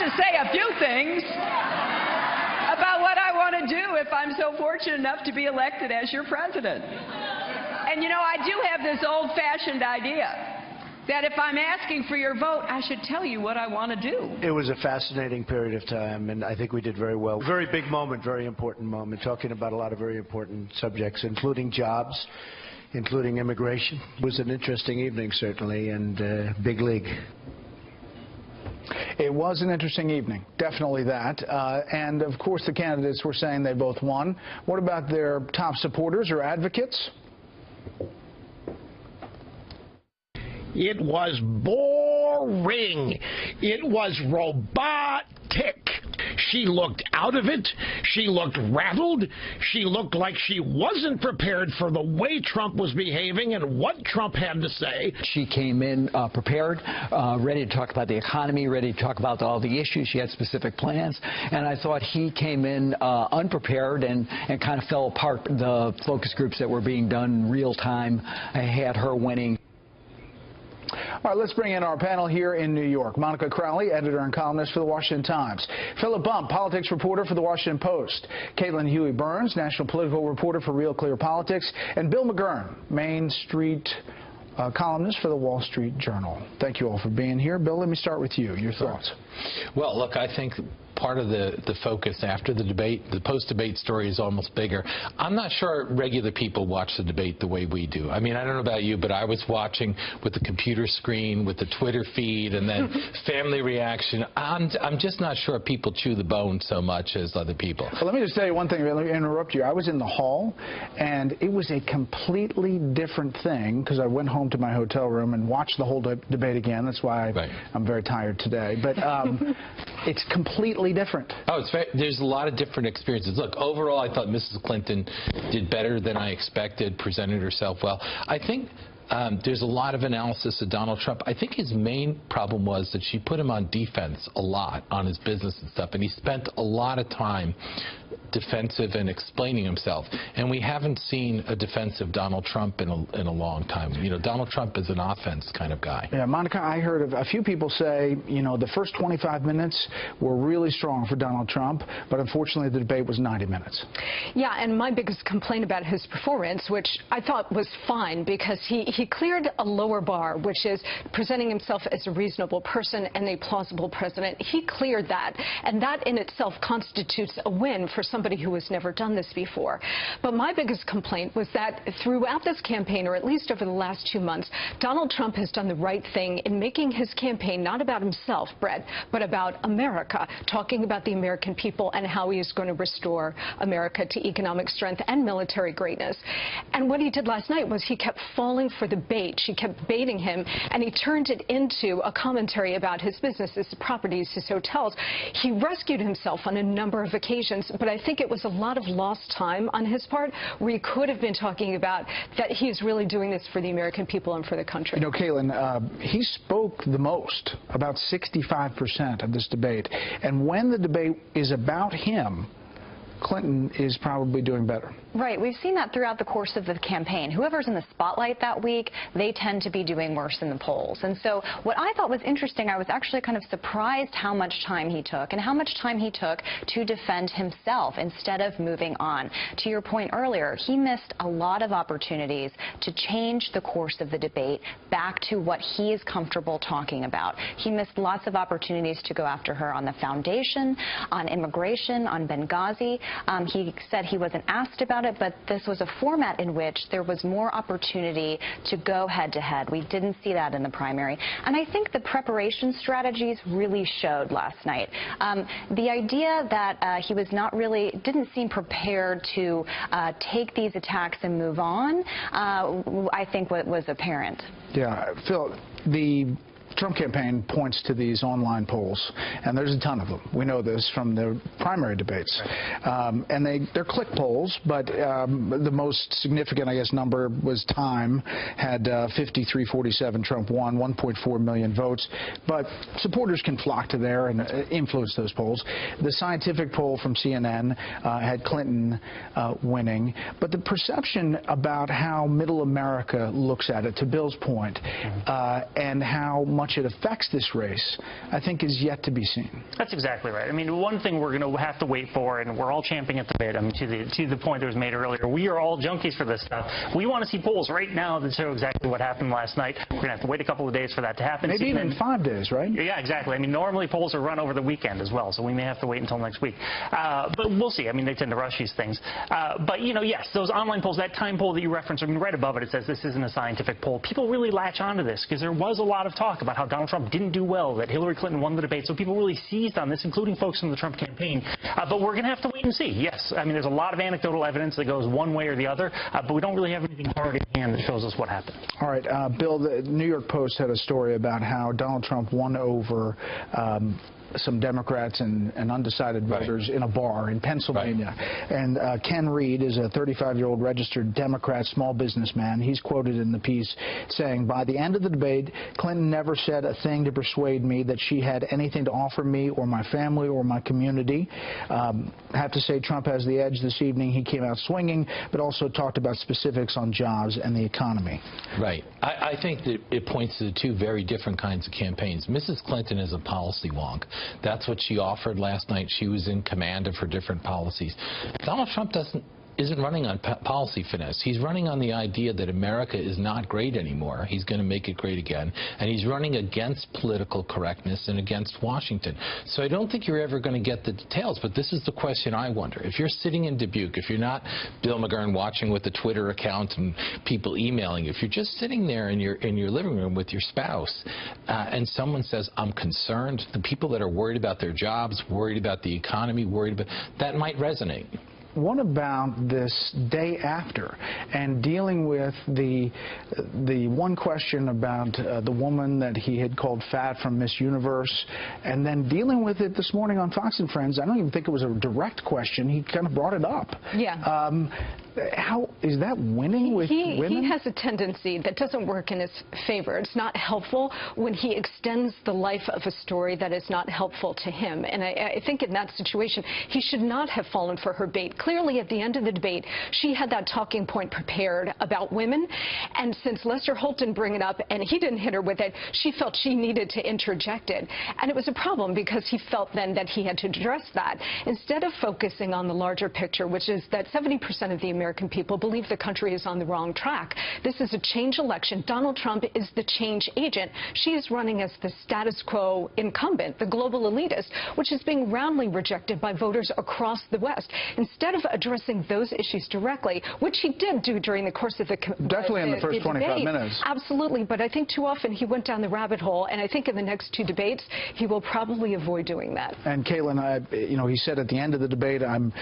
to say a few things about what I want to do if I'm so fortunate enough to be elected as your president. And you know, I do have this old-fashioned idea that if I'm asking for your vote, I should tell you what I want to do. It was a fascinating period of time, and I think we did very well. Very big moment, very important moment, talking about a lot of very important subjects, including jobs, including immigration. It was an interesting evening, certainly, and big league. It was an interesting evening, definitely that. And, of course, the candidates were saying they both won. What about their top supporters or advocates? It was boring. It was robotic. She looked out of it. She looked rattled. She looked like she wasn't prepared for the way Trump was behaving and what Trump had to say. She came in prepared, ready to talk about the economy, ready to talk about all the issues. She had specific plans. And I thought he came in unprepared and kind of fell apart. The focus groups that were being done real time had her winning. All right, let's bring in our panel here in New York. Monica Crowley, editor and columnist for The Washington Times. Philip Bump, politics reporter for The Washington Post. Caitlin Huey-Burns, national political reporter for Real Clear Politics. And Bill McGurn, Main Street columnist for The Wall Street Journal. Thank you all for being here. Bill, let me start with you. Your thoughts. Well, look, I think part of the focus after the debate, the post-debate story is almost bigger. I'm not sure regular people watch the debate the way we do. I mean, I don't know about you, but I was watching with the computer screen, with the Twitter feed, and then family reaction. I'm just not sure people chew the bone so much as other people. Well, let me just tell you one thing, let me interrupt you. I was in the hall, and it was a completely different thing because I went home to my hotel room and watched the whole debate again. That's why I'm very tired today. But it's completely different. Oh, there's a lot of different experiences. Look, overall, I thought Mrs. Clinton did better than I expected, presented herself well. I think there's a lot of analysis of Donald Trump. I think his main problem was that she put him on defense a lot on his business and stuff, and he spent a lot of time defensive and explaining himself. And we haven't seen a defensive Donald Trump in a long time. You know, Donald Trump is an offense kind of guy. Yeah, Monica, I heard of a few people say, you know, the first 25 minutes were really strong for Donald Trump, but unfortunately the debate was 90 minutes. Yeah, and my biggest complaint about his performance, which I thought was fine because he cleared a lower bar, which is presenting himself as a reasonable person and a plausible president. He cleared that, and that in itself constitutes a win for somebody who has never done this before. But my biggest complaint was that throughout this campaign, or at least over the last 2 months, Donald Trump has done the right thing in making his campaign not about himself, Brett, but about America, talking about the American people and how he is going to restore America to economic strength and military greatness. And what he did last night was he kept falling for the bait. She kept baiting him, and he turned it into a commentary about his businesses, his properties, his hotels. He rescued himself on a number of occasions, but I think it was a lot of lost time on his part where he could have been talking about that he's really doing this for the American people and for the country. You know, Caitlin, he spoke the most, about 65% of this debate. And when the debate is about him, Clinton is probably doing better. Right. We've seen that throughout the course of the campaign. Whoever's in the spotlight that week, they tend to be doing worse in the polls. And so what I thought was interesting, I was actually kind of surprised how much time he took and how much time he took to defend himself instead of moving on. To your point earlier, he missed a lot of opportunities to change the course of the debate back to what he is comfortable talking about. He missed lots of opportunities to go after her on the foundation, on immigration, on Benghazi. He said he wasn't asked about it, but this was a format in which there was more opportunity to go head-to-head. We didn't see that in the primary. And I think the preparation strategies really showed last night. The idea that he was not really, didn't seem prepared to take these attacks and move on, I think was apparent. Yeah, Phil, the Trump campaign points to these online polls, and there's a ton of them. We know this from the primary debates. And they're click polls, but the most significant, I guess, number was Time had 53-47. Trump won, 1.4 million votes. But supporters can flock to there and influence those polls. The scientific poll from CNN had Clinton winning. But the perception about how middle America looks at it, to Bill's point, and how much much it affects this race, I think, is yet to be seen. That's exactly right. I mean, one thing we're going to have to wait for, and we're all champing at the bit, I mean, to the point that was made earlier, we are all junkies for this stuff. We want to see polls right now that show exactly what happened last night. We're going to have to wait a couple of days for that to happen. Maybe even 5 days, right? Yeah, exactly. I mean, normally polls are run over the weekend as well, so we may have to wait until next week. But we'll see. I mean, they tend to rush these things. But, you know, yes, those online polls, that time poll that you referenced, I mean, right above it, it says this isn't a scientific poll. People really latch onto this because there was a lot of talk about how Donald Trump didn't do well, that Hillary Clinton won the debate, so people really seized on this, including folks from the Trump campaign. But we're going to have to wait and see. Yes, I mean, there's a lot of anecdotal evidence that goes one way or the other, but we don't really have anything hard in hand that shows us what happened. All right, Bill, the New York Post had a story about how Donald Trump won over some Democrats and undecided voters in a bar in Pennsylvania. Right. And Ken Reed is a 35-year-old registered Democrat small businessman. He's quoted in the piece saying, by the end of the debate, Clinton never said a thing to persuade me that she had anything to offer me or my family or my community. I have to say Trump has the edge this evening. He came out swinging, but also talked about specifics on jobs and the economy. Right. I think that it points to the two very different kinds of campaigns. Mrs. Clinton is a policy wonk. That's what she offered last night. She was in command of her different policies. Donald Trump isn't running on policy finesse. He's running on the idea that America is not great anymore. He's going to make it great again. And he's running against political correctness and against Washington. So I don't think you're ever going to get the details. But this is the question I wonder. If you're sitting in Dubuque, if you're not Bill McGurn watching with the Twitter account and people emailing you, if you're just sitting there in your living room with your spouse and someone says, I'm concerned, the people that are worried about their jobs, worried about the economy, worried about, that might resonate. What about this day after and dealing with the one question about the woman that he had called fat from Miss Universe, and then dealing with it this morning on Fox and Friends? I don't even think it was a direct question. He kind of brought it up. Yeah. How is that winning with women? He has a tendency that doesn't work in his favor. It's not helpful when he extends the life of a story that is not helpful to him. And I think in that situation, he should not have fallen for her bait. Clearly, at the end of the debate, she had that talking point prepared about women. And since Lester Holt didn't bring it up and he didn't hit her with it, she felt she needed to interject it. And it was a problem because he felt then that he had to address that. Instead of focusing on the larger picture, which is that 70% of the American people believe the country is on the wrong track. This is a change election. Donald Trump is the change agent. She is running as the status quo incumbent, the global elitist, which is being roundly rejected by voters across the West. Instead of addressing those issues directly, which he did do during the course of the definitely in the first 25 debate, minutes. Absolutely, but I think too often he went down the rabbit hole, and I think in the next two debates he will probably avoid doing that. And Caitlin, you know, he said at the end of the debate, I'm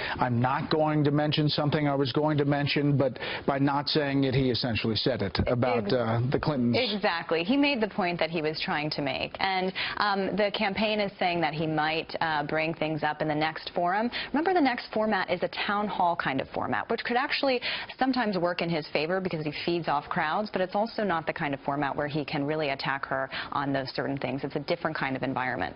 not going to mention something I was going to mention, but by not saying it, he essentially said it about the Clintons. Exactly. He made the point that he was trying to make. And the campaign is saying that he might bring things up in the next forum. Remember, the next format is a town hall kind of format, which could actually sometimes work in his favor because he feeds off crowds, but it's also not the kind of format where he can really attack her on those certain things. It's a different kind of environment.